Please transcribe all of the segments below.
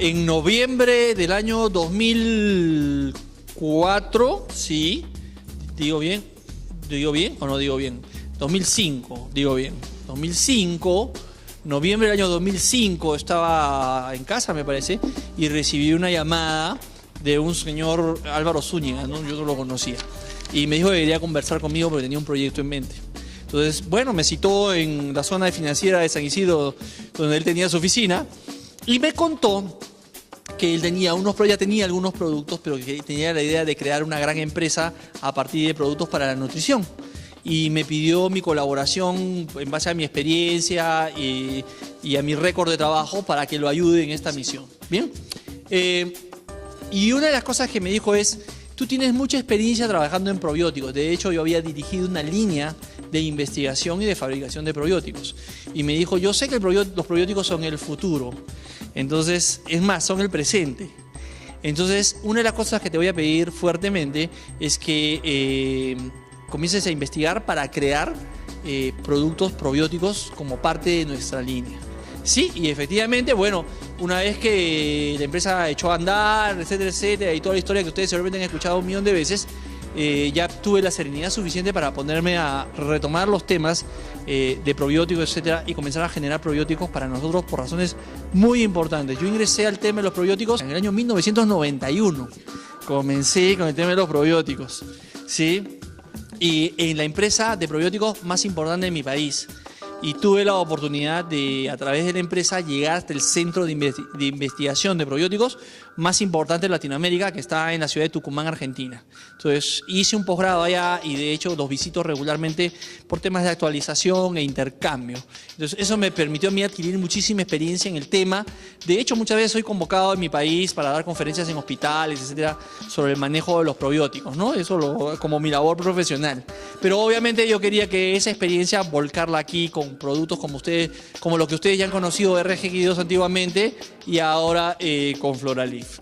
En noviembre del año 2004, sí, ¿digo bien o no digo bien? 2005, digo bien. 2005, noviembre del año 2005, estaba en casa, me parece, y recibí una llamada de un señor Álvaro Zúñiga, ¿no? Yo no lo conocía. Y me dijo que quería conversar conmigo porque tenía un proyecto en mente. Entonces, bueno, me citó en la zona financiera de San Isidro, donde él tenía su oficina, y me contó que él tenía algunos productos, pero que tenía la idea de crear una gran empresa a partir de productos para la nutrición. Y me pidió mi colaboración en base a mi experiencia y a mi récord de trabajo para que lo ayude en esta misión. ¿Bien? Y una de las cosas que me dijo es: tú tienes mucha experiencia trabajando en probióticos. De hecho, yo había dirigido una línea de investigación y de fabricación de probióticos. Y me dijo: yo sé que los probióticos son el futuro. Entonces, es más, son el presente. Entonces, una de las cosas que te voy a pedir fuertemente es que comiences a investigar para crear productos probióticos como parte de nuestra línea. Sí, y efectivamente, bueno, una vez que la empresa echó a andar, etcétera, etcétera, y toda la historia que ustedes seguramente han escuchado 1.000.000 de veces, ya tuve la serenidad suficiente para ponerme a retomar los temas de probióticos, etcétera, y comenzar a generar probióticos para nosotros por razones muy importantes. Yo ingresé al tema de los probióticos en el año 1991. Comencé con el tema de los probióticos, ¿sí? Y en la empresa de probióticos más importante de mi país. Y tuve la oportunidad de, a través de la empresa, llegar hasta el centro de investigación de probióticos más importante de Latinoamérica, que está en la ciudad de Tucumán, Argentina. Entonces, hice un posgrado allá y de hecho los visito regularmente por temas de actualización e intercambio. Entonces, eso me permitió a mí adquirir muchísima experiencia en el tema. De hecho, muchas veces soy convocado en mi país para dar conferencias en hospitales, etcétera, sobre el manejo de los probióticos, ¿no? Eso como mi labor profesional. Pero obviamente yo quería que esa experiencia volcarla aquí con productos como lo que ustedes ya han conocido de RGX2 antiguamente y ahora con Floralif.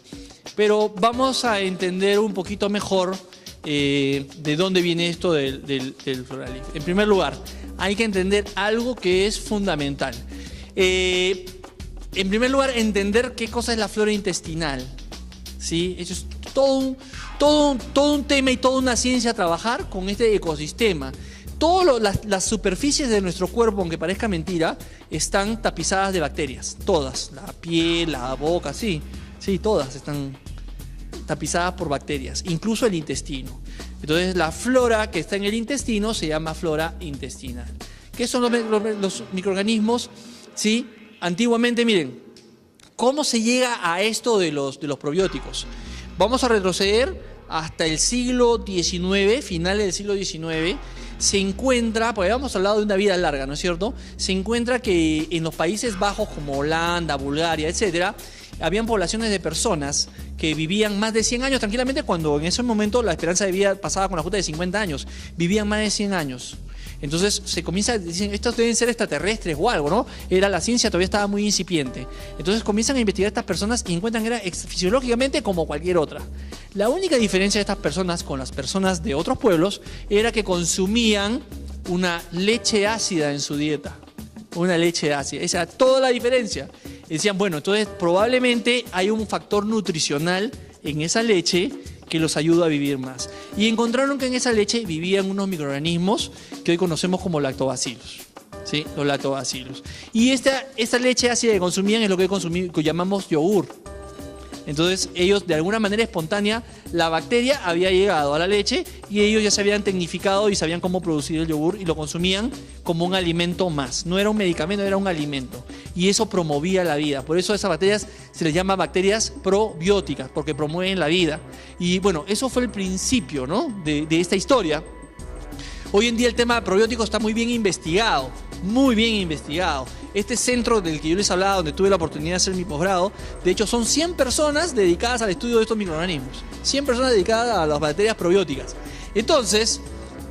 Pero vamos a entender un poquito mejor de dónde viene esto del Floralif. En primer lugar, hay que entender algo que es fundamental. En primer lugar, entender qué cosa es la flora intestinal, ¿sí? Eso es todo un tema y toda una ciencia a trabajar con este ecosistema. Todas las superficies de nuestro cuerpo, aunque parezca mentira, están tapizadas de bacterias. Todas. La piel, la boca, sí, todas están tapizadas por bacterias, incluso el intestino. Entonces, la flora que está en el intestino se llama flora intestinal. ¿Qué son los microorganismos? ¿Sí? Antiguamente, miren, ¿cómo se llega a esto de los probióticos? Vamos a retroceder hasta el siglo XIX, finales del siglo XIX. Se encuentra, porque habíamos hablado de una vida larga, ¿no es cierto? Se encuentra que en los Países Bajos como Holanda, Bulgaria, etcétera, habían poblaciones de personas que vivían más de 100 años tranquilamente, cuando en ese momento la esperanza de vida pasaba con la justa de 50 años. Vivían más de 100 años. Entonces se comienza a decir, estos deben ser extraterrestres o algo, ¿no? La ciencia todavía estaba muy incipiente. Entonces comienzan a investigar a estas personas y encuentran que era fisiológicamente como cualquier otra. La única diferencia de estas personas con las personas de otros pueblos era que consumían una leche ácida en su dieta. Una leche ácida. Esa era toda la diferencia. Decían, bueno, entonces probablemente hay un factor nutricional en esa leche que los ayuda a vivir más. Y encontraron que en esa leche vivían unos microorganismos que hoy conocemos como lactobacilos. ¿Sí? Los lactobacilos. Y esta leche ácida que consumían es lo que llamamos yogur. Entonces ellos, de alguna manera espontánea, la bacteria había llegado a la leche y ellos ya se habían tecnificado y sabían cómo producir el yogur y lo consumían como un alimento más. No era un medicamento, era un alimento. Y eso promovía la vida. Por eso a esas bacterias se les llama bacterias probióticas, porque promueven la vida. Y bueno, eso fue el principio, ¿no? de esta historia. Hoy en día el tema de probióticos está muy bien investigado. Muy bien investigado. Este centro del que yo les hablaba, donde tuve la oportunidad de hacer mi posgrado, de hecho son 100 personas dedicadas al estudio de estos microorganismos. 100 personas dedicadas a las bacterias probióticas. Entonces,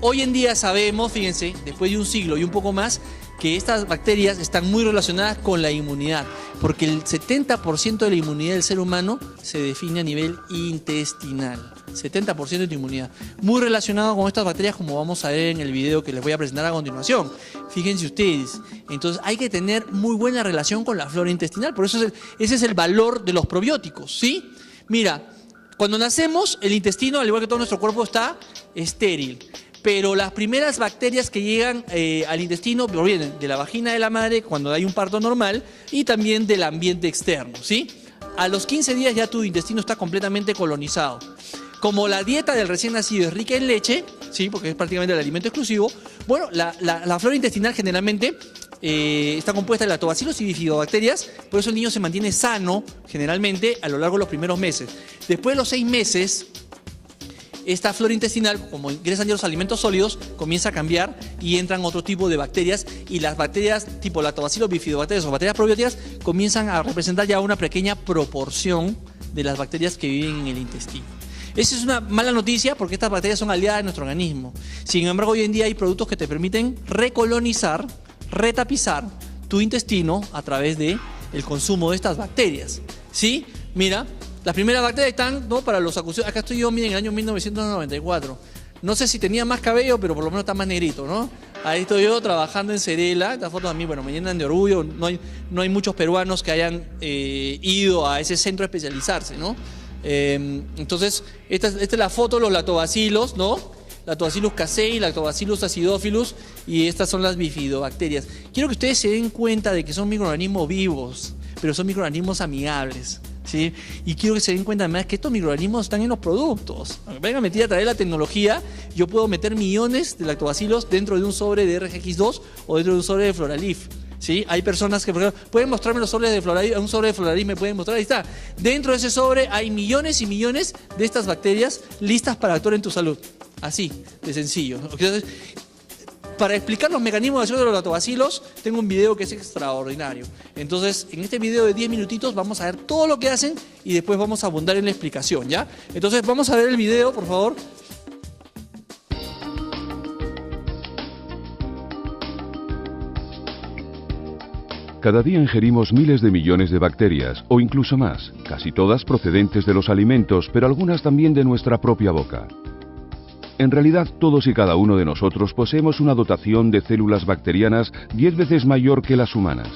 hoy en día sabemos, fíjense, después de un siglo y un poco más, que estas bacterias están muy relacionadas con la inmunidad. Porque el 70% de la inmunidad del ser humano se define a nivel intestinal. 70% de tu inmunidad. Muy relacionado con estas bacterias, como vamos a ver en el video que les voy a presentar a continuación. Fíjense ustedes. Entonces hay que tener muy buena relación con la flora intestinal. Por eso ese es el valor de los probióticos, ¿sí? Mira, cuando nacemos, el intestino, al igual que todo nuestro cuerpo, está estéril. Pero las primeras bacterias que llegan al intestino provienen de la vagina de la madre cuando hay un parto normal y también del ambiente externo, ¿sí? A los 15 días ya tu intestino está completamente colonizado. Como la dieta del recién nacido es rica en leche, ¿sí? Porque es prácticamente el alimento exclusivo, bueno, la flora intestinal generalmente está compuesta de lactobacillus y bifidobacterias, por eso el niño se mantiene sano generalmente a lo largo de los primeros meses. Después de los 6 meses, esta flora intestinal, como ingresan ya los alimentos sólidos, comienza a cambiar y entran otro tipo de bacterias, y las bacterias tipo lactobacillus, bifidobacterias o bacterias probióticas comienzan a representar ya una pequeña proporción de las bacterias que viven en el intestino. Esa es una mala noticia porque estas bacterias son aliadas de nuestro organismo. Sin embargo, hoy en día hay productos que te permiten recolonizar, retapizar tu intestino a través del consumo de estas bacterias, ¿sí? Mira, las primeras bacterias están, ¿no?, para los acucios. Acá estoy yo, miren, en el año 1994. No sé si tenía más cabello, pero por lo menos está más negrito, ¿no? Ahí estoy yo trabajando en Cerela. Estas fotos a mí, bueno, me llenan de orgullo. No hay muchos peruanos que hayan ido a ese centro a especializarse, ¿no? Entonces, esta es la foto de los lactobacilos, ¿no? Lactobacillus casei, Lactobacillus acidophilus, y estas son las bifidobacterias. Quiero que ustedes se den cuenta de que son microorganismos vivos, pero son microorganismos amigables, ¿sí? Y quiero que se den cuenta además que estos microorganismos están en los productos. Venga, metida a través de la tecnología, yo puedo meter millones de lactobacilos dentro de un sobre de RGX2 o dentro de un sobre de Floralif. ¿Sí? Hay personas que, por ejemplo, pueden mostrarme los sobres de Floralif, un sobre de Floralif me pueden mostrar, ahí está. Dentro de ese sobre hay millones y millones de estas bacterias listas para actuar en tu salud. Así, de sencillo. Entonces, para explicar los mecanismos de acción de los lactobacilos, tengo un video que es extraordinario. Entonces, en este video de 10 minutitos vamos a ver todo lo que hacen y después vamos a abundar en la explicación, ¿ya? Entonces, vamos a ver el video, por favor. Cada día ingerimos miles de millones de bacterias, o incluso más, casi todas procedentes de los alimentos, pero algunas también de nuestra propia boca. En realidad, todos y cada uno de nosotros poseemos una dotación de células bacterianas 10 veces mayor que las humanas.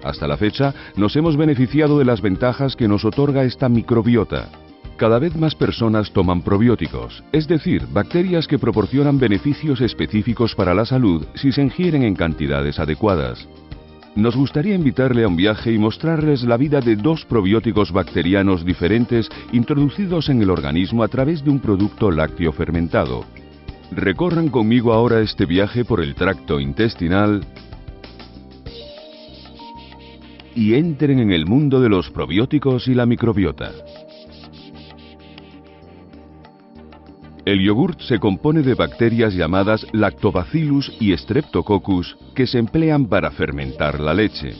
Hasta la fecha, nos hemos beneficiado de las ventajas que nos otorga esta microbiota. Cada vez más personas toman probióticos, es decir, bacterias que proporcionan beneficios específicos para la salud si se ingieren en cantidades adecuadas. Nos gustaría invitarle a un viaje y mostrarles la vida de 2 probióticos bacterianos diferentes introducidos en el organismo a través de un producto lácteo fermentado. Recorran conmigo ahora este viaje por el tracto intestinal y entren en el mundo de los probióticos y la microbiota. El yogurt se compone de bacterias llamadas Lactobacillus y Streptococcus que se emplean para fermentar la leche.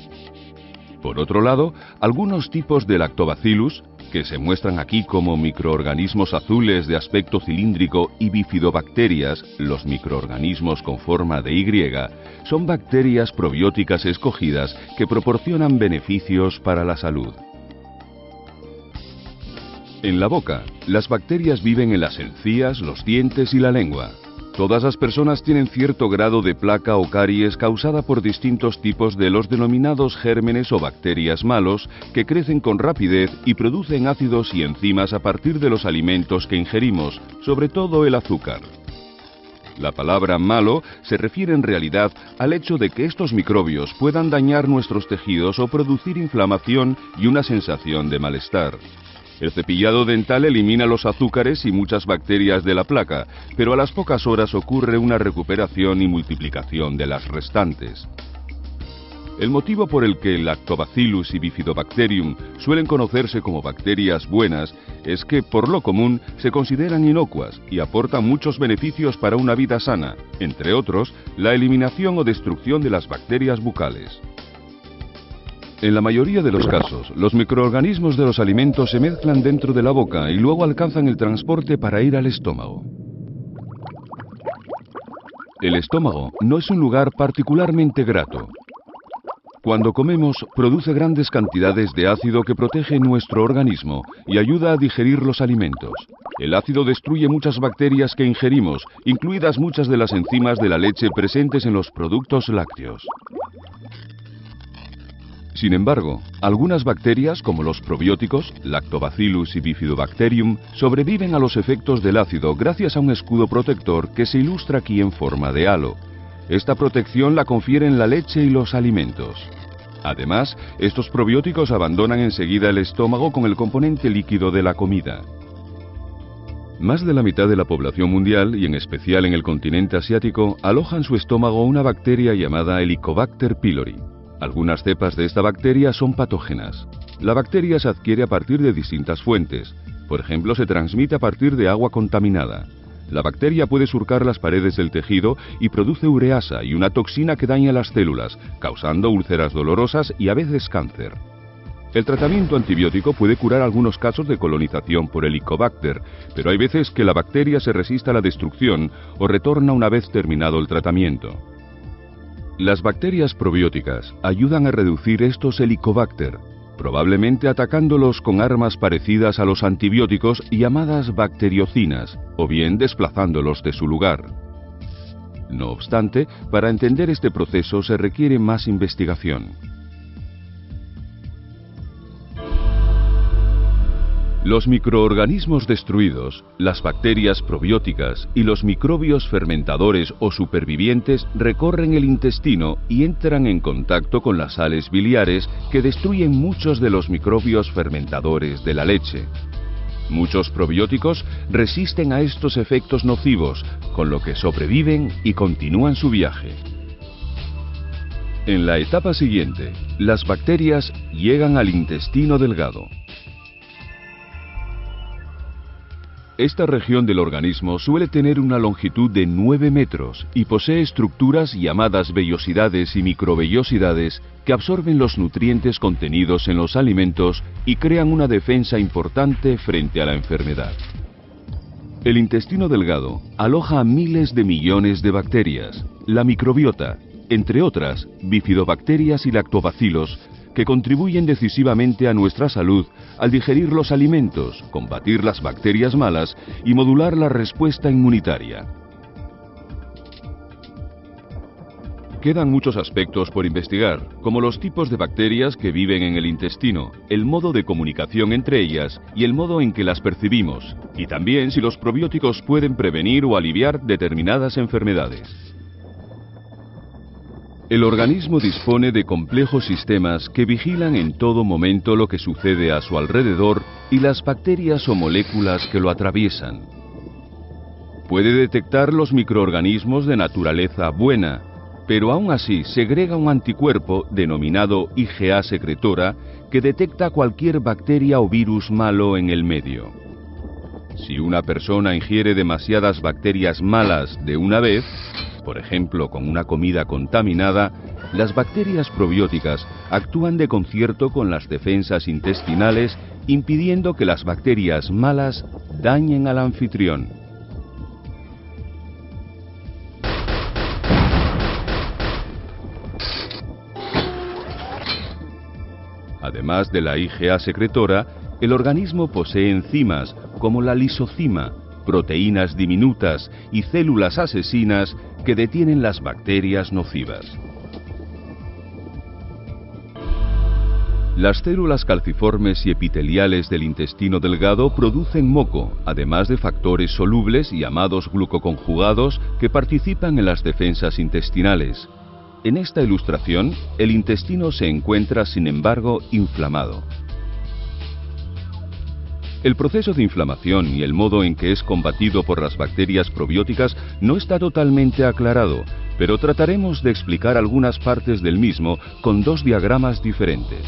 Por otro lado, algunos tipos de Lactobacillus, que se muestran aquí como microorganismos azules de aspecto cilíndrico, y bifidobacterias, los microorganismos con forma de Y, son bacterias probióticas escogidas que proporcionan beneficios para la salud. En la boca, las bacterias viven en las encías, los dientes y la lengua. Todas las personas tienen cierto grado de placa o caries causada por distintos tipos de los denominados gérmenes o bacterias malos que crecen con rapidez y producen ácidos y enzimas a partir de los alimentos que ingerimos, sobre todo el azúcar. La palabra malo se refiere en realidad al hecho de que estos microbios puedan dañar nuestros tejidos o producir inflamación y una sensación de malestar. El cepillado dental elimina los azúcares y muchas bacterias de la placa, pero a las pocas horas ocurre una recuperación y multiplicación de las restantes. El motivo por el que Lactobacillus y Bifidobacterium suelen conocerse como bacterias buenas es que, por lo común, se consideran inocuas y aportan muchos beneficios para una vida sana, entre otros, la eliminación o destrucción de las bacterias bucales. En la mayoría de los casos, los microorganismos de los alimentos se mezclan dentro de la boca y luego alcanzan el transporte para ir al estómago. El estómago no es un lugar particularmente grato. Cuando comemos, produce grandes cantidades de ácido que protege nuestro organismo y ayuda a digerir los alimentos. El ácido destruye muchas bacterias que ingerimos, incluidas muchas de las enzimas de la leche presentes en los productos lácteos. Sin embargo, algunas bacterias, como los probióticos, Lactobacillus y Bifidobacterium, sobreviven a los efectos del ácido gracias a un escudo protector que se ilustra aquí en forma de halo. Esta protección la confieren la leche y los alimentos. Además, estos probióticos abandonan enseguida el estómago con el componente líquido de la comida. Más de la mitad de la población mundial, y en especial en el continente asiático, aloja en su estómago una bacteria llamada Helicobacter pylori. Algunas cepas de esta bacteria son patógenas. La bacteria se adquiere a partir de distintas fuentes. Por ejemplo, se transmite a partir de agua contaminada. La bacteria puede surcar las paredes del tejido y produce ureasa y una toxina que daña las células, causando úlceras dolorosas y a veces cáncer. El tratamiento antibiótico puede curar algunos casos de colonización por Helicobacter, pero hay veces que la bacteria se resiste a la destrucción o retorna una vez terminado el tratamiento. Las bacterias probióticas ayudan a reducir estos Helicobacter, probablemente atacándolos con armas parecidas a los antibióticos llamadas bacteriocinas, o bien desplazándolos de su lugar. No obstante, para entender este proceso se requiere más investigación. Los microorganismos destruidos, las bacterias probióticas y los microbios fermentadores o supervivientes recorren el intestino y entran en contacto con las sales biliares que destruyen muchos de los microbios fermentadores de la leche. Muchos probióticos resisten a estos efectos nocivos, con lo que sobreviven y continúan su viaje. En la etapa siguiente, las bacterias llegan al intestino delgado. Esta región del organismo suele tener una longitud de 9 metros y posee estructuras llamadas vellosidades y microvellosidades que absorben los nutrientes contenidos en los alimentos y crean una defensa importante frente a la enfermedad. El intestino delgado aloja a miles de millones de bacterias, la microbiota, entre otras, bifidobacterias y lactobacilos, que contribuyen decisivamente a nuestra salud al digerir los alimentos, combatir las bacterias malas y modular la respuesta inmunitaria. Quedan muchos aspectos por investigar, como los tipos de bacterias que viven en el intestino, el modo de comunicación entre ellas y el modo en que las percibimos, y también si los probióticos pueden prevenir o aliviar determinadas enfermedades. El organismo dispone de complejos sistemas que vigilan en todo momento lo que sucede a su alrededor y las bacterias o moléculas que lo atraviesan. Puede detectar los microorganismos de naturaleza buena, pero aún así segrega un anticuerpo denominado IgA secretora que detecta cualquier bacteria o virus malo en el medio. Si una persona ingiere demasiadas bacterias malas de una vez, por ejemplo con una comida contaminada, las bacterias probióticas actúan de concierto con las defensas intestinales, impidiendo que las bacterias malas dañen al anfitrión. Además de la IgA secretora, el organismo posee enzimas como la lisozima, proteínas diminutas y células asesinas que detienen las bacterias nocivas. Las células calciformes y epiteliales del intestino delgado producen moco, además de factores solubles llamados glucoconjugados que participan en las defensas intestinales. En esta ilustración, el intestino se encuentra, sin embargo, inflamado. El proceso de inflamación y el modo en que es combatido por las bacterias probióticas no está totalmente aclarado, pero trataremos de explicar algunas partes del mismo con dos diagramas diferentes.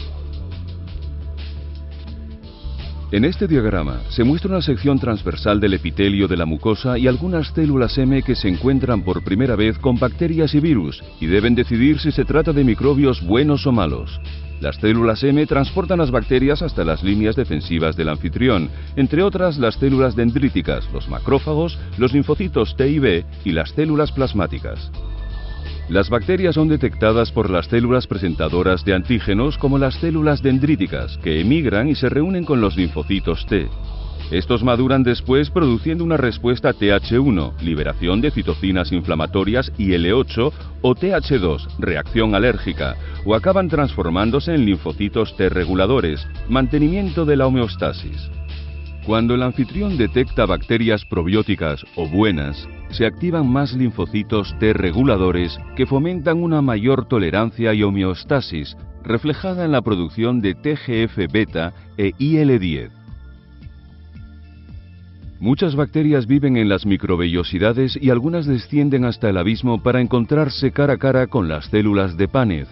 En este diagrama se muestra una sección transversal del epitelio de la mucosa y algunas células M que se encuentran por primera vez con bacterias y virus y deben decidir si se trata de microbios buenos o malos. Las células M transportan las bacterias hasta las líneas defensivas del anfitrión, entre otras las células dendríticas, los macrófagos, los linfocitos T y B y las células plasmáticas. Las bacterias son detectadas por las células presentadoras de antígenos como las células dendríticas, que emigran y se reúnen con los linfocitos T. Estos maduran después produciendo una respuesta Th1, liberación de citocinas inflamatorias, y L8 o Th2, reacción alérgica, o acaban transformándose en linfocitos T reguladores, mantenimiento de la homeostasis. Cuando el anfitrión detecta bacterias probióticas o buenas, se activan más linfocitos T reguladores que fomentan una mayor tolerancia y homeostasis, reflejada en la producción de TGF-beta e IL-10. Muchas bacterias viven en las microvellosidades y algunas descienden hasta el abismo para encontrarse cara a cara con las células de Paneth.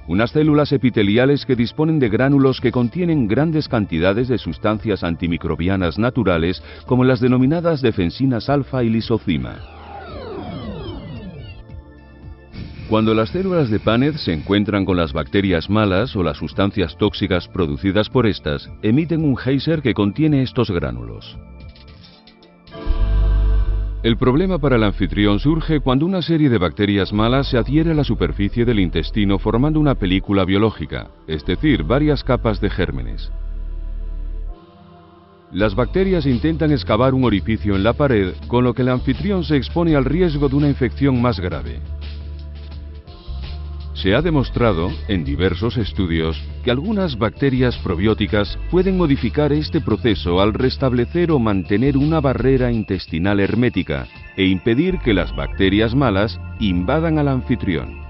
Unas células epiteliales que disponen de gránulos que contienen grandes cantidades de sustancias antimicrobianas naturales, como las denominadas defensinas alfa y lisocima. Cuando las células de Paneth se encuentran con las bacterias malas o las sustancias tóxicas producidas por estas, emiten un geyser que contiene estos gránulos. El problema para el anfitrión surge cuando una serie de bacterias malas se adhiere a la superficie del intestino formando una película biológica, es decir, varias capas de gérmenes. Las bacterias intentan excavar un orificio en la pared, con lo que el anfitrión se expone al riesgo de una infección más grave. Se ha demostrado, en diversos estudios, que algunas bacterias probióticas pueden modificar este proceso al restablecer o mantener una barrera intestinal hermética e impedir que las bacterias malas invadan al anfitrión.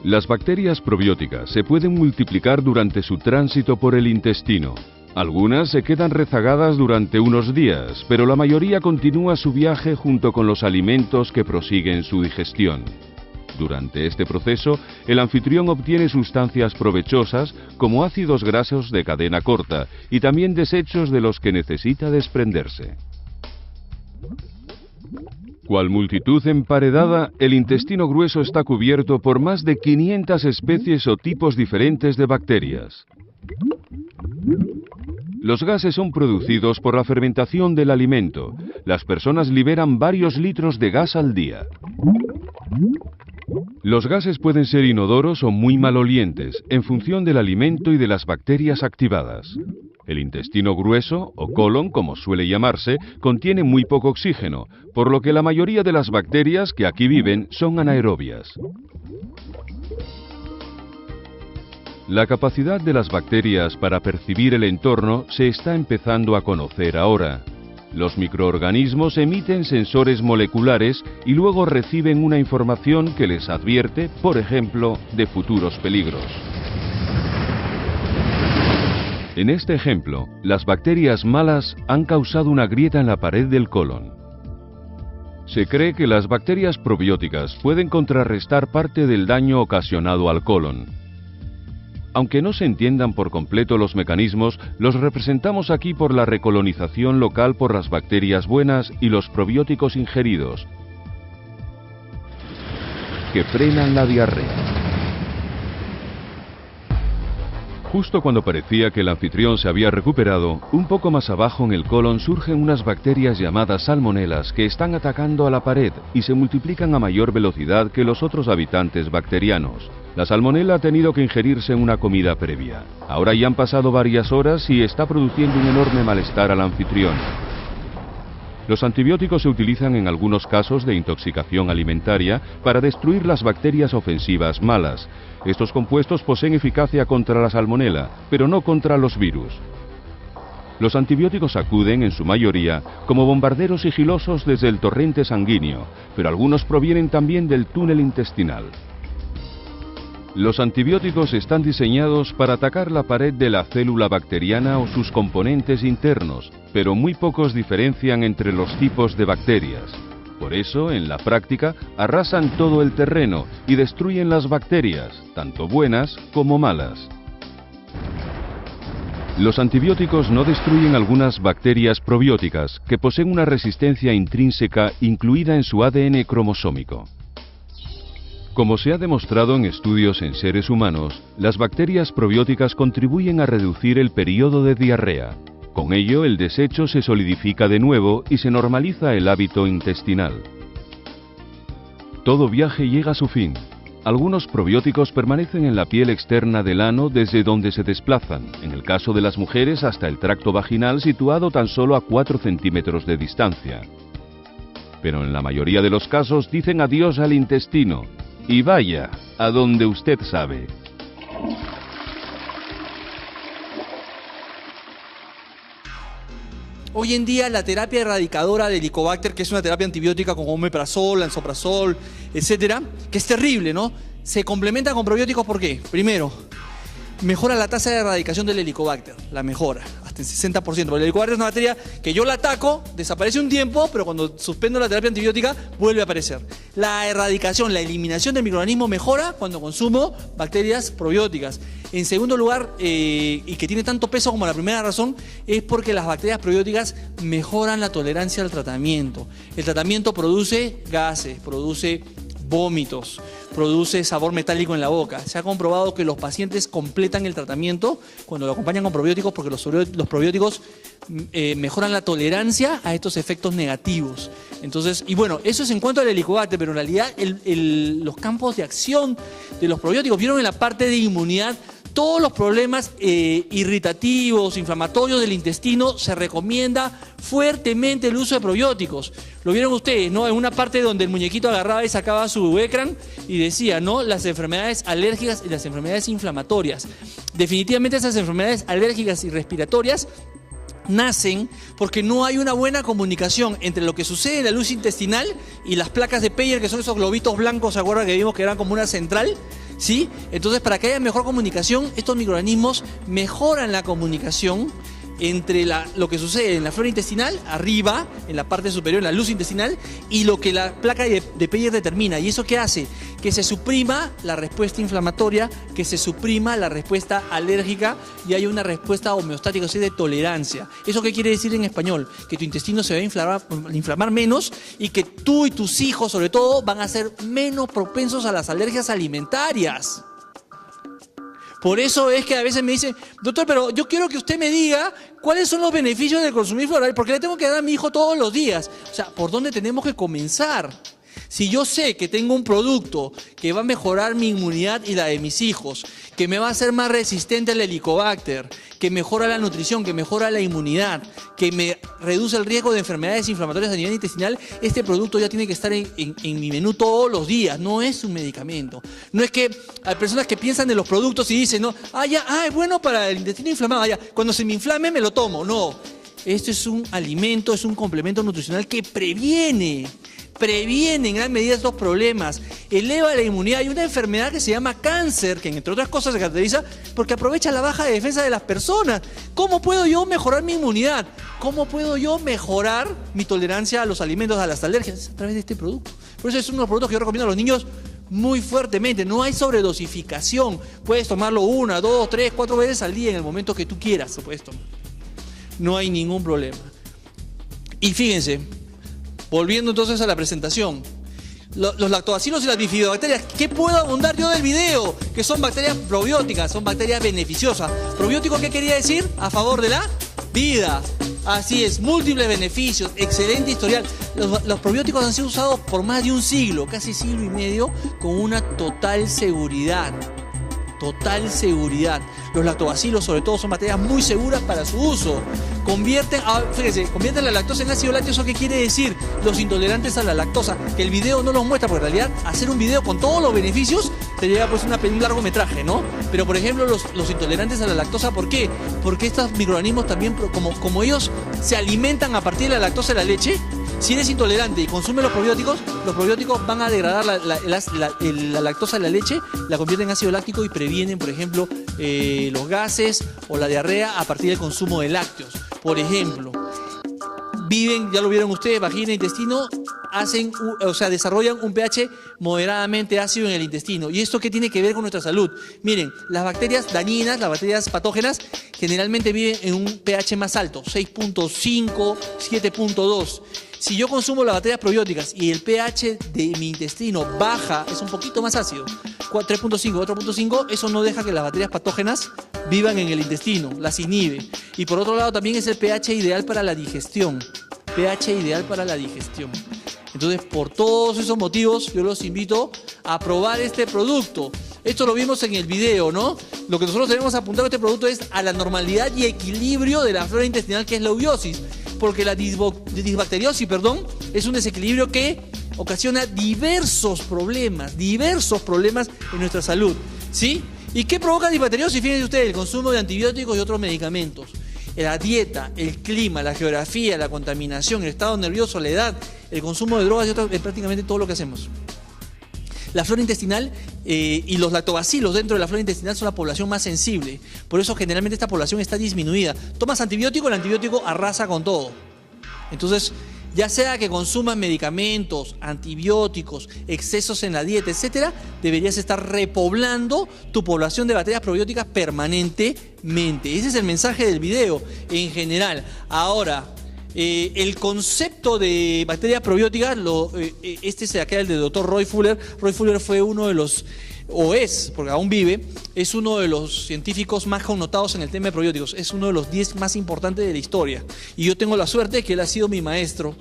Las bacterias probióticas se pueden multiplicar durante su tránsito por el intestino. Algunas se quedan rezagadas durante unos días, pero la mayoría continúa su viaje junto con los alimentos que prosiguen su digestión. Durante este proceso, el anfitrión obtiene sustancias provechosas como ácidos grasos de cadena corta y también desechos de los que necesita desprenderse. Cual multitud emparedada, el intestino grueso está cubierto por más de 500 especies o tipos diferentes de bacterias. Los gases son producidos por la fermentación del alimento. Las personas liberan varios litros de gas al día. Los gases pueden ser inodoros o muy malolientes, en función del alimento y de las bacterias activadas. El intestino grueso, o colon como suele llamarse, contiene muy poco oxígeno, por lo que la mayoría de las bacterias que aquí viven son anaerobias. La capacidad de las bacterias para percibir el entorno se está empezando a conocer ahora. Los microorganismos emiten sensores moleculares y luego reciben una información que les advierte, por ejemplo, de futuros peligros. En este ejemplo, las bacterias malas han causado una grieta en la pared del colon. Se cree que las bacterias probióticas pueden contrarrestar parte del daño ocasionado al colon. Aunque no se entiendan por completo los mecanismos, los representamos aquí por la recolonización local por las bacterias buenas y los probióticos ingeridos, que frenan la diarrea. Justo cuando parecía que el anfitrión se había recuperado, un poco más abajo en el colon surgen unas bacterias llamadas salmonelas que están atacando a la pared y se multiplican a mayor velocidad que los otros habitantes bacterianos. La salmonela ha tenido que ingerirse en una comida previa. Ahora ya han pasado varias horas y está produciendo un enorme malestar al anfitrión. Los antibióticos se utilizan en algunos casos de intoxicación alimentaria para destruir las bacterias ofensivas malas. Estos compuestos poseen eficacia contra la salmonela, pero no contra los virus. Los antibióticos acuden, en su mayoría, como bombarderos sigilosos desde el torrente sanguíneo, pero algunos provienen también del túnel intestinal. Los antibióticos están diseñados para atacar la pared de la célula bacteriana o sus componentes internos, pero muy pocos diferencian entre los tipos de bacterias. Por eso, en la práctica, arrasan todo el terreno y destruyen las bacterias, tanto buenas como malas. Los antibióticos no destruyen algunas bacterias probióticas que poseen una resistencia intrínseca incluida en su ADN cromosómico. Como se ha demostrado en estudios en seres humanos, las bacterias probióticas contribuyen a reducir el periodo de diarrea. Con ello, el desecho se solidifica de nuevo y se normaliza el hábito intestinal. Todo viaje llega a su fin. Algunos probióticos permanecen en la piel externa del ano desde donde se desplazan, en el caso de las mujeres hasta el tracto vaginal situado tan solo a 4 centímetros de distancia. Pero en la mayoría de los casos dicen adiós al intestino, y vaya, a donde usted sabe. Hoy en día la terapia erradicadora del Helicobacter, que es una terapia antibiótica con omeprazol, lansoprazol, etcétera, que es terrible, ¿no? Se complementa con probióticos, ¿por qué? Primero, mejora la tasa de erradicación del Helicobacter, la mejora, hasta el 60%. Porque el Helicobacter es una bacteria que yo la ataco, desaparece un tiempo, pero cuando suspendo la terapia antibiótica vuelve a aparecer. La erradicación, la eliminación del microorganismo mejora cuando consumo bacterias probióticas. En segundo lugar, y que tiene tanto peso como la primera razón, es porque las bacterias probióticas mejoran la tolerancia al tratamiento. El tratamiento produce gases, produce vómitos, produce sabor metálico en la boca. Se ha comprobado que los pacientes completan el tratamiento cuando lo acompañan con probióticos porque los probióticos mejoran la tolerancia a estos efectos negativos. Entonces, y bueno, eso es en cuanto al Helicobacter, pero en realidad los campos de acción de los probióticos, vieron en la parte de inmunidad, todos los problemas irritativos, inflamatorios del intestino, se recomienda fuertemente el uso de probióticos. Lo vieron ustedes, ¿no? En una parte donde el muñequito agarraba y sacaba su ecran y decía, ¿no? Las enfermedades alérgicas y las enfermedades inflamatorias. Definitivamente esas enfermedades alérgicas y respiratorias nacen porque no hay una buena comunicación entre lo que sucede en la luz intestinal y las placas de Peyer, que son esos globitos blancos, ¿se acuerdan que vimos que eran como una central? ¿Sí? Entonces, para que haya mejor comunicación, estos microorganismos mejoran la comunicación entre lo que sucede en la flora intestinal, arriba, en la parte superior, en la luz intestinal, y lo que la placa de Peyer determina. ¿Y eso qué hace? Que se suprima la respuesta inflamatoria, que se suprima la respuesta alérgica y hay una respuesta homeostática, o sea, de tolerancia. ¿Eso qué quiere decir en español? Que tu intestino se va a inflamar menos y que tú y tus hijos, sobre todo, van a ser menos propensos a las alergias alimentarias. Por eso es que a veces me dicen, doctor, pero yo quiero que usted me diga cuáles son los beneficios de consumir floral, porque le tengo que dar a mi hijo todos los días. O sea, ¿por dónde tenemos que comenzar? Si yo sé que tengo un producto que va a mejorar mi inmunidad y la de mis hijos, que me va a hacer más resistente al Helicobacter, que mejora la nutrición, que mejora la inmunidad, que me reduce el riesgo de enfermedades inflamatorias a nivel intestinal, este producto ya tiene que estar en mi menú todos los días. No es un medicamento. No es que hay personas que piensan en los productos y dicen, no, es bueno para el intestino inflamado, cuando se me inflame me lo tomo. No, esto es un alimento, es un complemento nutricional que previene en gran medida estos problemas, eleva la inmunidad. Hay una enfermedad que se llama cáncer, que entre otras cosas se caracteriza porque aprovecha la baja de defensa de las personas. ¿Cómo puedo yo mejorar mi inmunidad? ¿Cómo puedo yo mejorar mi tolerancia a los alimentos, a las alergias? A través de este producto. Por eso es uno de los productos que yo recomiendo a los niños muy fuertemente. No hay sobredosificación. Puedes tomarlo 1, 2, 3, 4 veces al día en el momento que tú quieras. Puedes tomar. No hay ningún problema. Y fíjense, volviendo entonces a la presentación, los lactobacilos y las bifidobacterias, ¿qué puedo abundar yo del video? Que son bacterias probióticas, son bacterias beneficiosas. ¿Probiótico qué quería decir? A favor de la vida. Así es, múltiples beneficios, excelente historial. Los probióticos han sido usados por más de un siglo, casi siglo y medio, con una total seguridad. Total seguridad. Los lactobacilos, sobre todo, son bacterias muy seguras para su uso. Convierten la lactosa en ácido láctico. ¿Eso qué quiere decir? Los intolerantes a la lactosa, que el video no los muestra, porque en realidad hacer un video con todos los beneficios te lleva pues un largometraje, ¿no? Pero por ejemplo los intolerantes a la lactosa, ¿por qué? Porque estos microorganismos también, como ellos se alimentan a partir de la lactosa de la leche, si eres intolerante y consumes los probióticos van a degradar la lactosa de la leche, la convierten en ácido láctico y previenen, por ejemplo, los gases o la diarrea a partir del consumo de lácteos. Por ejemplo, ya lo vieron ustedes, vagina e intestino, desarrollan un pH moderadamente ácido en el intestino. ¿Y esto qué tiene que ver con nuestra salud? Miren, las bacterias dañinas, las bacterias patógenas, generalmente viven en un pH más alto, 6.5, 7.2. Si yo consumo las bacterias probióticas y el pH de mi intestino baja, es un poquito más ácido, 3.5, 4.5, eso no deja que las bacterias patógenas vivan en el intestino, las inhibe. Y por otro lado también es el pH ideal para la digestión. pH ideal para la digestión. Entonces, por todos esos motivos, yo los invito a probar este producto. Esto lo vimos en el video, ¿no? Lo que nosotros tenemos apuntado a este producto es a la normalidad y equilibrio de la flora intestinal, que es la eubiosis. Porque la disbacteriosis, es un desequilibrio que ocasiona diversos problemas en nuestra salud, ¿sí? ¿Y qué provoca disbacteriosis? Fíjense ustedes, el consumo de antibióticos y otros medicamentos. La dieta, el clima, la geografía, la contaminación, el estado nervioso, la edad, el consumo de drogas y otras, prácticamente todo lo que hacemos. La flora intestinal y los lactobacilos dentro de la flora intestinal son la población más sensible. Por eso generalmente esta población está disminuida. Tomas antibiótico, el antibiótico arrasa con todo. Entonces, ya sea que consumas medicamentos, antibióticos, excesos en la dieta, etcétera, deberías estar repoblando tu población de bacterias probióticas permanentemente. Ese es el mensaje del video en general. Ahora, el concepto de bacterias probióticas, este es acá el del doctor Roy Fuller. Roy Fuller fue uno de los, o es, porque aún vive, es uno de los científicos más connotados en el tema de probióticos. Es uno de los 10 más importantes de la historia. Y yo tengo la suerte de que él ha sido mi maestro.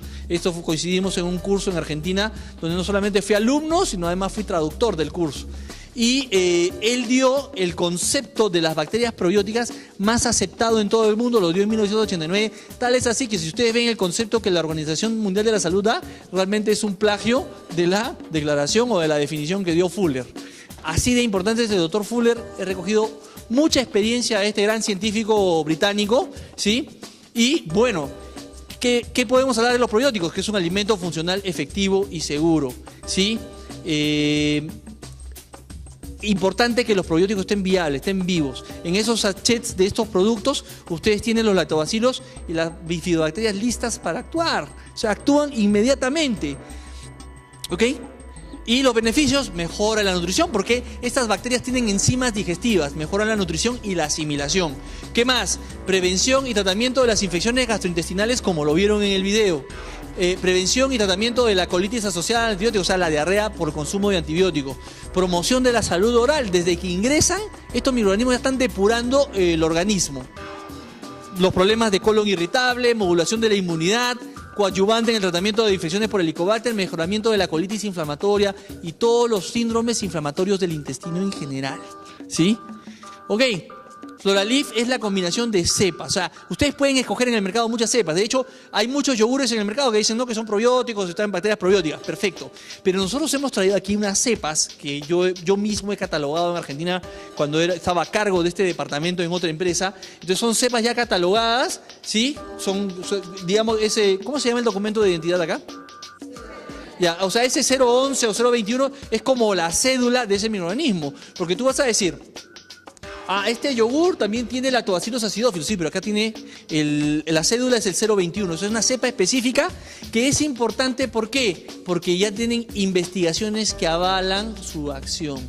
Coincidimos en un curso en Argentina, donde no solamente fui alumno, sino además fui traductor del curso. Y él dio el concepto de las bacterias probióticas más aceptado en todo el mundo, lo dio en 1989. Tal es así que si ustedes ven el concepto que la Organización Mundial de la Salud da, realmente es un plagio de la declaración o de la definición que dio Fuller. Así de importante es el doctor Fuller. He recogido mucha experiencia de este gran científico británico, ¿sí? Y bueno, ¿qué podemos hablar de los probióticos? Que es un alimento funcional, efectivo y seguro, ¿sí? Importante que los probióticos estén viables, estén vivos. En esos sachets de estos productos, ustedes tienen los lactobacilos y las bifidobacterias listas para actuar. O sea, actúan inmediatamente. ¿Ok? Y los beneficios: mejora la nutrición, porque estas bacterias tienen enzimas digestivas, mejoran la nutrición y la asimilación. ¿Qué más? Prevención y tratamiento de las infecciones gastrointestinales, como lo vieron en el video. Prevención y tratamiento de la colitis asociada al antibiótico, o sea, la diarrea por consumo de antibióticos. Promoción de la salud oral. Desde que ingresan, estos microorganismos ya están depurando el organismo. Los problemas de colon irritable, modulación de la inmunidad, coadyuvante en el tratamiento de infecciones por Helicobacter, mejoramiento de la colitis inflamatoria y todos los síndromes inflamatorios del intestino en general. ¿Sí? Ok. Floralif es la combinación de cepas. O sea, ustedes pueden escoger en el mercado muchas cepas. De hecho, hay muchos yogures en el mercado que dicen no, que son probióticos, están en bacterias probióticas. Perfecto. Pero nosotros hemos traído aquí unas cepas que yo mismo he catalogado en Argentina cuando estaba a cargo de este departamento en otra empresa. Entonces son cepas ya catalogadas, ¿sí? Digamos, ¿cómo se llama el documento de identidad acá? Ya, o sea, ese 011 o 021 es como la cédula de ese microorganismo. Porque tú vas a decir: este yogur también tiene lactobacilos acidófilos. Sí, pero acá tiene la cédula es el 021. Eso es una cepa específica que es importante. ¿Por qué? Porque ya tienen investigaciones que avalan su acción.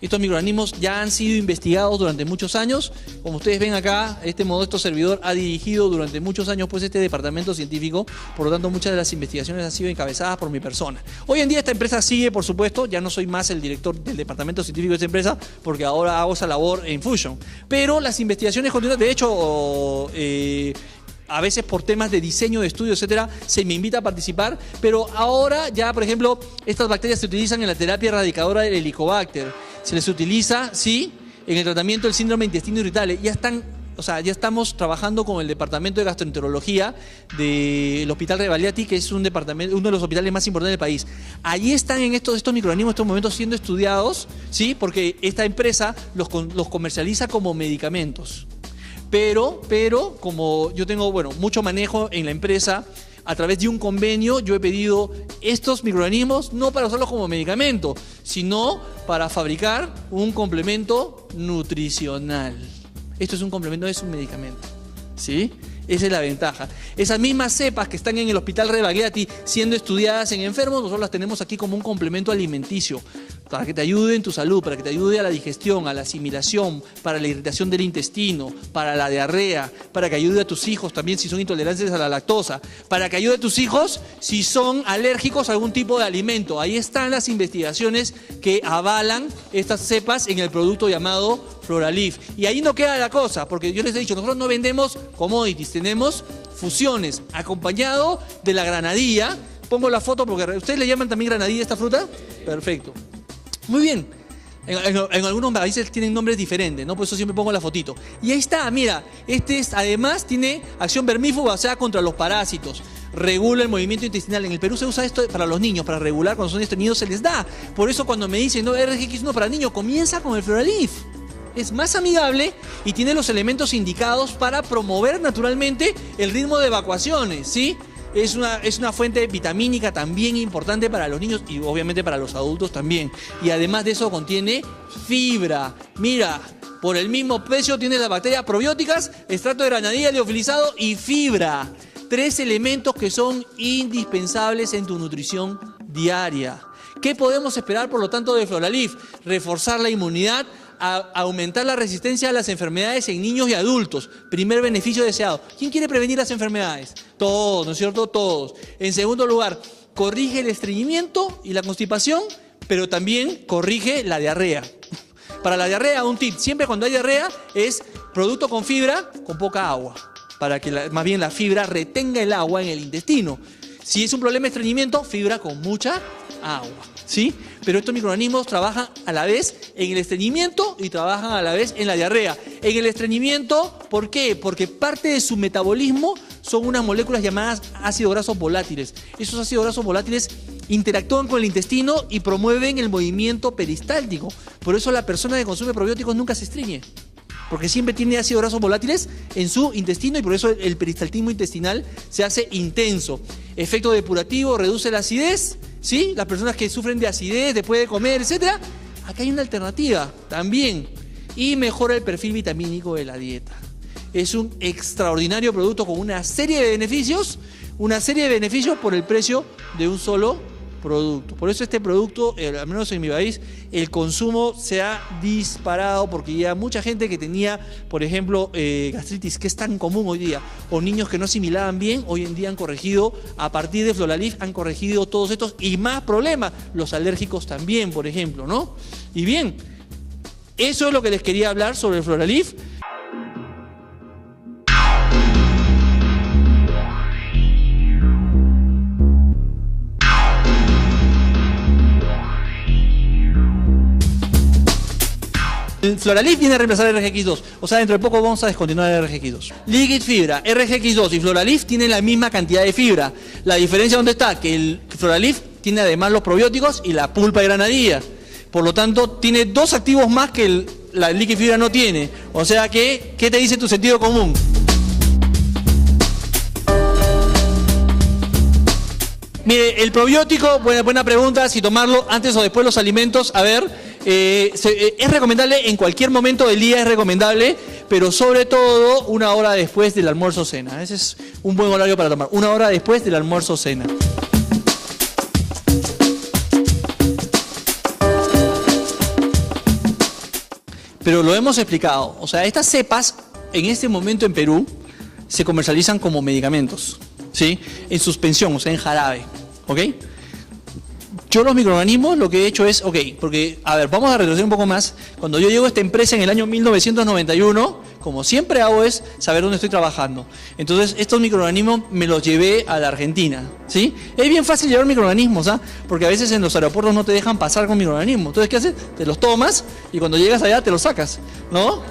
Estos microorganismos ya han sido investigados durante muchos años. Como ustedes ven acá, este modesto servidor ha dirigido durante muchos años este departamento científico. Por lo tanto, muchas de las investigaciones han sido encabezadas por mi persona. Hoy en día esta empresa sigue, por supuesto. Ya no soy más el director del departamento científico de esta empresa, porque ahora hago esa labor en Fusion. Pero las investigaciones continúan. De hecho, a veces por temas de diseño, de estudio, etcétera, se me invita a participar. Pero ahora ya, por ejemplo, estas bacterias se utilizan en la terapia erradicadora del Helicobacter. Se les utiliza, sí, en el tratamiento del síndrome de intestino irritable. Ya estamos trabajando con el departamento de gastroenterología del Hospital Rebagliati, que es uno de los hospitales más importantes del país. Allí están estos microorganismos en estos momentos siendo estudiados, sí, porque esta empresa los comercializa como medicamentos. Pero como yo tengo, mucho manejo en la empresa, a través de un convenio yo he pedido estos microorganismos no para usarlos como medicamento, sino para fabricar un complemento nutricional. Esto es un complemento, es un medicamento, ¿sí? Esa es la ventaja. Esas mismas cepas que están en el Hospital Rebagliati siendo estudiadas en enfermos, nosotros las tenemos aquí como un complemento alimenticio, para que te ayude en tu salud, para que te ayude a la digestión, a la asimilación, para la irritación del intestino, para la diarrea, para que ayude a tus hijos también si son intolerantes a la lactosa, para que ayude a tus hijos si son alérgicos a algún tipo de alimento. Ahí están las investigaciones que avalan estas cepas en el producto llamado Floralif. Y ahí no queda la cosa, porque yo les he dicho, nosotros no vendemos commodities, tenemos fusiones, acompañado de la granadilla, pongo la foto porque ¿ustedes le llaman también granadilla a esta fruta? Perfecto. Muy bien. En algunos países tienen nombres diferentes, ¿no? Por eso siempre pongo la fotito. Y ahí está, mira, además tiene acción vermífuga, o sea, contra los parásitos. Regula el movimiento intestinal. En el Perú se usa esto para los niños, para regular cuando son estreñidos se les da. Por eso cuando me dicen, no, RGX1 para niños, comienza con el Floralif. Es más amigable y tiene los elementos indicados para promover naturalmente el ritmo de evacuaciones, ¿sí? Es una fuente vitamínica también importante para los niños y obviamente para los adultos también. Y además de eso contiene fibra. Mira, por el mismo precio tiene las bacterias probióticas, extracto de granadilla liofilizado y fibra. 3 elementos que son indispensables en tu nutrición diaria. ¿Qué podemos esperar por lo tanto de Floralif? Reforzar la inmunidad, aumentar la resistencia a las enfermedades en niños y adultos. Primer beneficio deseado. ¿Quién quiere prevenir las enfermedades? Todos, ¿no es cierto? Todos. En segundo lugar, corrige el estreñimiento y la constipación, pero también corrige la diarrea. Para la diarrea, un tip. Siempre cuando hay diarrea es producto con fibra, con poca agua. Para que más bien la fibra retenga el agua en el intestino. Si es un problema de estreñimiento, fibra con mucha agua, ¿sí? Pero estos microorganismos trabajan a la vez en el estreñimiento y trabajan a la vez en la diarrea. En el estreñimiento, ¿por qué? Porque parte de su metabolismo son unas moléculas llamadas ácidos grasos volátiles. Esos ácidos grasos volátiles interactúan con el intestino y promueven el movimiento peristáltico. Por eso la persona que consume probióticos nunca se estreñe. Porque siempre tiene ácidos grasos volátiles en su intestino y por eso el peristaltismo intestinal se hace intenso. Efecto depurativo, reduce la acidez, ¿sí? Las personas que sufren de acidez después de comer, etc. Acá hay una alternativa también. Y mejora el perfil vitamínico de la dieta. Es un extraordinario producto con una serie de beneficios por el precio de un solo producto. Por eso este producto, al menos en mi país, el consumo se ha disparado porque ya mucha gente que tenía, por ejemplo, gastritis, que es tan común hoy día, o niños que no asimilaban bien, hoy en día han corregido, a partir de Floralif, han corregido todos estos y más problemas, los alérgicos también, por ejemplo, ¿no? Y bien, eso es lo que les quería hablar sobre el Floralif. El Floralif viene a reemplazar el RGX2, o sea, dentro de poco vamos a descontinuar el RGX2. Liquid Fibra, RGX2 y Floralif tienen la misma cantidad de fibra. La diferencia ¿dónde está? Que el Floralif tiene además los probióticos y la pulpa de granadilla. Por lo tanto, tiene 2 activos más que la Liquid Fibra no tiene. O sea que, ¿qué te dice tu sentido común? Mire, el probiótico, buena pregunta, si tomarlo antes o después de los alimentos, a ver, es recomendable en cualquier momento del día, es recomendable, pero sobre todo 1 hora después del almuerzo-cena. Ese es un buen horario para tomar, 1 hora después del almuerzo-cena. Pero lo hemos explicado, o sea, estas cepas en este momento en Perú se comercializan como medicamentos, ¿sí? En suspensión, o sea, en jarabe, ¿ok? Yo los microorganismos lo que he hecho es, porque, a ver, vamos a retroceder un poco más. Cuando yo llego a esta empresa en el año 1991, como siempre hago es saber dónde estoy trabajando. Entonces, estos microorganismos me los llevé a la Argentina, ¿sí? Es bien fácil llevar microorganismos, ¿ah? Porque a veces en los aeropuertos no te dejan pasar con microorganismos. Entonces, ¿qué haces? Te los tomas y cuando llegas allá te los sacas, ¿no?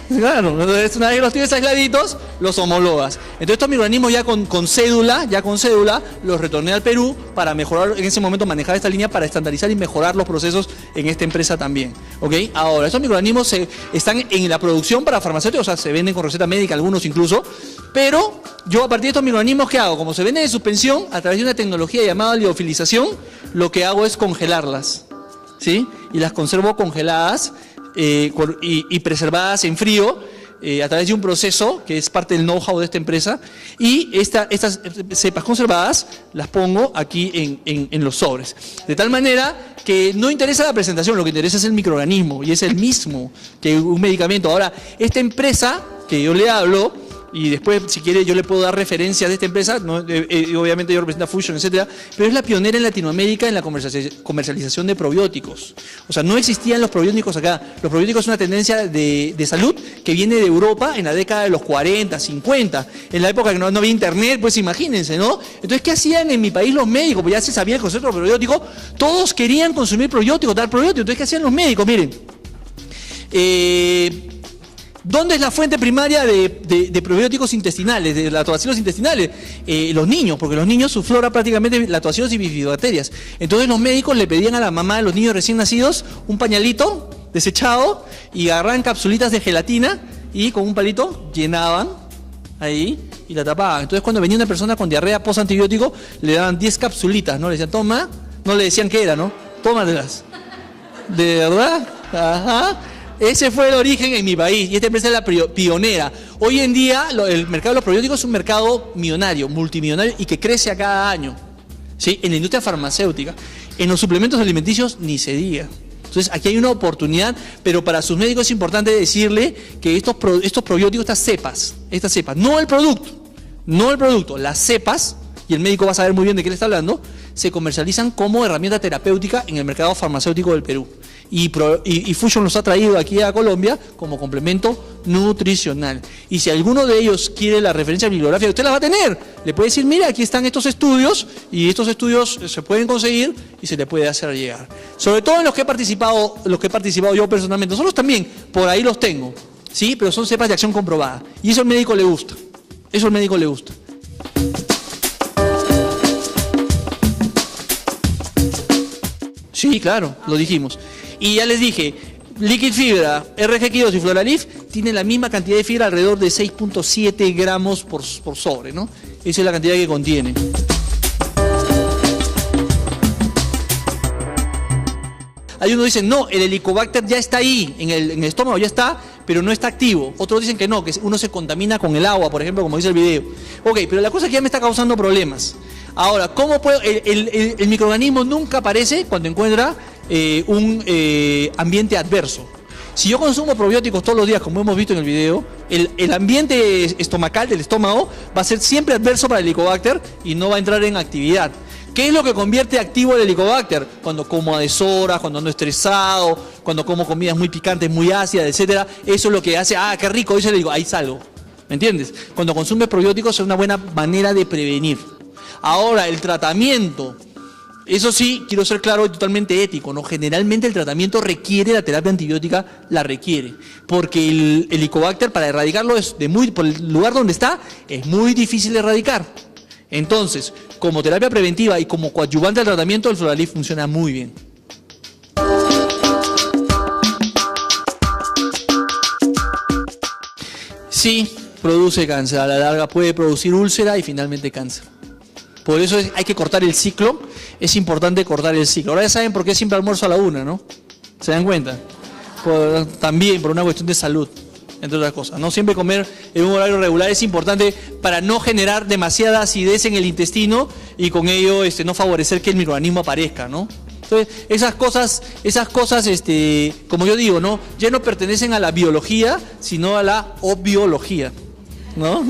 Claro, entonces una vez que los tienes aisladitos, los homologas. Entonces estos microorganismos ya con cédula, los retorné al Perú para mejorar, en ese momento manejar esta línea para estandarizar y mejorar los procesos en esta empresa también, ¿ok? Ahora, estos microorganismos están en la producción para farmacéuticos, o sea, se venden con receta médica, algunos incluso, pero yo a partir de estos microorganismos, ¿qué hago? Como se venden de suspensión, a través de una tecnología llamada liofilización, lo que hago es congelarlas, ¿sí? Y las conservo congeladas, y preservadas en frío a través de un proceso que es parte del know-how de esta empresa, y estas cepas conservadas las pongo aquí en los sobres, de tal manera que no interesa la presentación, lo que interesa es el microorganismo y es el mismo que un medicamento. Ahora, esta empresa que yo le hablo y después, si quiere, yo le puedo dar referencias de esta empresa, ¿no? Obviamente yo represento a Fusion, etcétera, pero es la pionera en Latinoamérica en la comercialización de probióticos. O sea, no existían los probióticos acá. Los probióticos es una tendencia de salud que viene de Europa en la década de los 40, 50, en la época que no había internet, pues imagínense, ¿no? Entonces, ¿qué hacían en mi país los médicos? Pues ya se sabía el concepto de probiótico, todos querían consumir probióticos, dar probióticos. Entonces, ¿qué hacían los médicos? Miren, ¿dónde es la fuente primaria de probióticos intestinales, de lactobacilos intestinales? Los niños, porque los niños su flora prácticamente lactobacilos y bifidobacterias. Entonces los médicos le pedían a la mamá de los niños recién nacidos un pañalito desechado y agarraban capsulitas de gelatina y con un palito llenaban ahí y la tapaban. Entonces cuando venía una persona con diarrea post-antibiótico le daban 10 capsulitas, ¿no? Le decían, toma, no le decían qué era, ¿no? Tómatelas. ¿De verdad? Ajá. Ese fue el origen en mi país y esta empresa es la pionera. Hoy en día el mercado de los probióticos es un mercado millonario, multimillonario y que crece a cada año, ¿sí? En la industria farmacéutica. En los suplementos alimenticios ni se diga. Entonces aquí hay una oportunidad, pero para sus médicos es importante decirle que estos probióticos, estas cepas, no el producto, las cepas, y el médico va a saber muy bien de qué le está hablando, se comercializan como herramienta terapéutica en el mercado farmacéutico del Perú. Y Fusion los ha traído aquí a Colombia como complemento nutricional. Y si alguno de ellos quiere la referencia bibliográfica, usted la va a tener. Le puede decir, mira, aquí están estos estudios, y estos estudios se pueden conseguir y se le puede hacer llegar. Sobre todo en los que he participado yo personalmente. Nosotros también, por ahí los tengo, ¿sí? Pero son cepas de acción comprobada. Y eso al médico le gusta. Sí, claro, lo dijimos. Y ya les dije, Liquid Fibra, RGQ2 y Floralif tienen la misma cantidad de fibra, alrededor de 6.7 gramos por sobre, ¿no? Esa es la cantidad que contiene. Hay unos que dicen, no, el Helicobacter ya está ahí, en el estómago ya está, pero no está activo. Otros dicen que no, que uno se contamina con el agua, por ejemplo, como dice el video. Ok, pero la cosa es que ya me está causando problemas. Ahora, ¿cómo puedo? El microorganismo nunca aparece cuando encuentra un ambiente adverso. Si yo consumo probióticos todos los días, como hemos visto en el video, el ambiente estomacal del estómago va a ser siempre adverso para el Helicobacter y no va a entrar en actividad. ¿Qué es lo que convierte activo el Helicobacter? Cuando como a deshoras, cuando ando estresado, cuando como comidas muy picantes, muy ácidas, etcétera. Eso es lo que hace, qué rico, eso le digo, ahí salgo. ¿Me entiendes? Cuando consumes probióticos es una buena manera de prevenir. Ahora, el tratamiento, eso sí, quiero ser claro y totalmente ético, ¿no? Generalmente el tratamiento requiere, la terapia antibiótica la requiere, porque el Helicobacter para erradicarlo por el lugar donde está, es muy difícil de erradicar. Entonces, como terapia preventiva y como coadyuvante al tratamiento, el Floralif funciona muy bien. Sí, produce cáncer, a la larga puede producir úlcera y finalmente cáncer. Por eso hay que cortar el ciclo, es importante cortar el ciclo. Ahora ya saben por qué siempre almuerzo a la 1, ¿no? ¿Se dan cuenta? También por una cuestión de salud, entre otras cosas. No siempre comer en un horario regular es importante para no generar demasiada acidez en el intestino y con ello no favorecer que el microorganismo aparezca, ¿no? Entonces, esas cosas, como yo digo, ¿no? Ya no pertenecen a la biología, sino a la obiología, ¿no?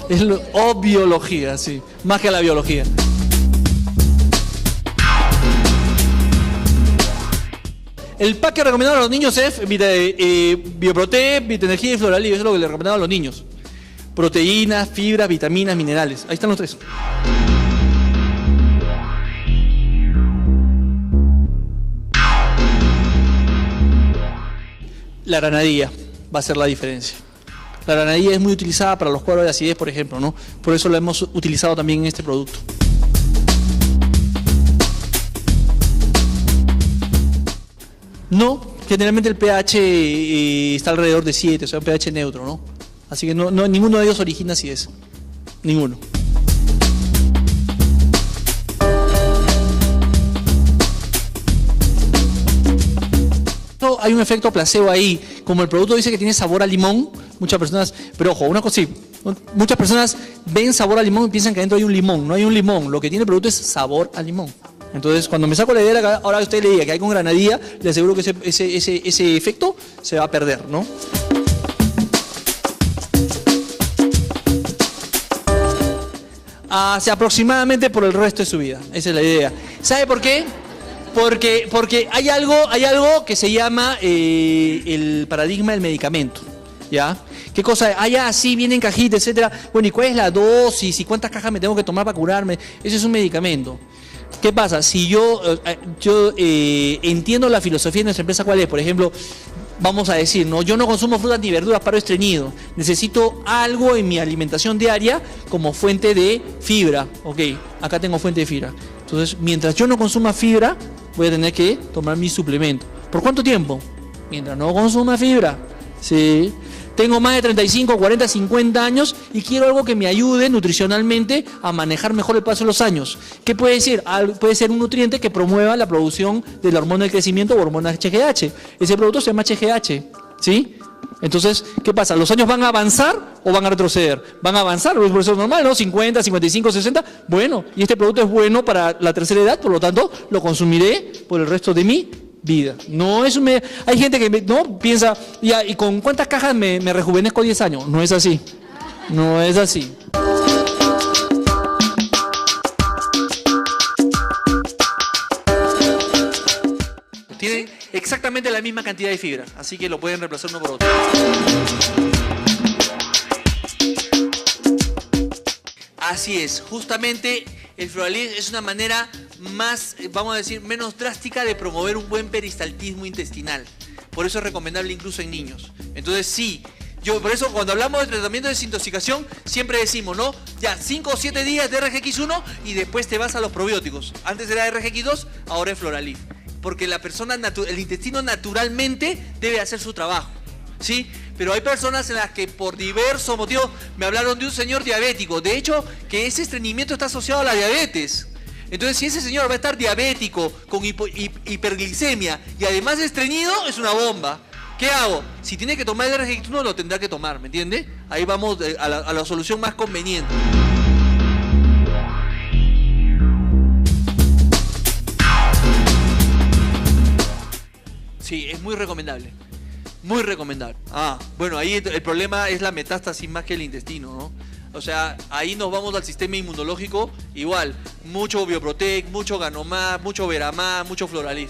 Es la obiología, sí, más que a la biología. El pack que recomendaba a los niños es Bioprote, Vitenergia y Floralif, eso es lo que le recomendaba a los niños. Proteínas, fibras, vitaminas, minerales. Ahí están los tres. La granadilla va a ser la diferencia. La granadilla es muy utilizada para los cuadros de acidez, por ejemplo, ¿no? Por eso la hemos utilizado también en este producto. No, generalmente el pH está alrededor de 7, o sea, un pH neutro, ¿no? Así que ninguno de ellos origina acidez. Ninguno. Hay un efecto placebo ahí. Como el producto dice que tiene sabor a limón, muchas personas, pero ojo, una cosa, sí, muchas personas ven sabor a limón y piensan que adentro hay un limón. No hay un limón, lo que tiene el producto es sabor a limón. Entonces, cuando me saco la idea de la, ahora usted le diga que hay con granadilla, le aseguro que ese efecto se va a perder, ¿no? aproximadamente por el resto de su vida. Esa es la idea. ¿Sabe por qué? Porque hay algo que se llama el paradigma del medicamento, ¿ya? ¿Qué cosa? Sí, viene en cajita, etcétera. Bueno, ¿y cuál es la dosis? ¿Y cuántas cajas me tengo que tomar para curarme? Eso es un medicamento. ¿Qué pasa? Si yo entiendo la filosofía de nuestra empresa, ¿cuál es? Por ejemplo, vamos a decir, ¿no? Yo no consumo frutas ni verduras, paro estreñido. Necesito algo en mi alimentación diaria como fuente de fibra. Ok, acá tengo fuente de fibra. Entonces, mientras yo no consuma fibra, voy a tener que tomar mi suplemento. ¿Por cuánto tiempo? Mientras no consuma fibra. Sí. Tengo más de 35, 40, 50 años y quiero algo que me ayude nutricionalmente a manejar mejor el paso de los años. ¿Qué puede decir? Puede ser un nutriente que promueva la producción de la hormona del crecimiento o hormona HGH. Ese producto se llama HGH, ¿sí? Entonces, ¿qué pasa? ¿Los años van a avanzar o van a retroceder? Van a avanzar, por eso es normal, ¿no? 50, 55, 60. Bueno, y este producto es bueno para la tercera edad, por lo tanto, lo consumiré por el resto de mi vida. No es hay gente que no piensa, ya, ¿y con cuántas cajas me rejuvenezco 10 años? No es así. No es así. Tienen exactamente la misma cantidad de fibra, así que lo pueden reemplazar uno por otro. Así es, justamente el Floralid es una manera más, vamos a decir, menos drástica de promover un buen peristaltismo intestinal. Por eso es recomendable incluso en niños. Entonces sí, por eso cuando hablamos de tratamiento de desintoxicación, siempre decimos, ¿no? Ya 5 o 7 días de RGX1 y después te vas a los probióticos. Antes era RGX2, ahora es Floralid. Porque la persona, el intestino naturalmente debe hacer su trabajo, ¿sí? Pero hay personas en las que por diversos motivos me hablaron de un señor diabético. De hecho, que ese estreñimiento está asociado a la diabetes. Entonces, si ese señor va a estar diabético, con hiperglicemia y además estreñido, es una bomba. ¿Qué hago? Si tiene que tomar el RGX1, lo tendrá que tomar, ¿me entiende? Ahí vamos a la solución más conveniente. Sí, es muy recomendable. Muy recomendable. Bueno, ahí el problema es la metástasis más que el intestino, ¿no? O sea, ahí nos vamos al sistema inmunológico, igual, mucho Bioprotec, mucho Ganomab, mucho Veramab, mucho Floralid.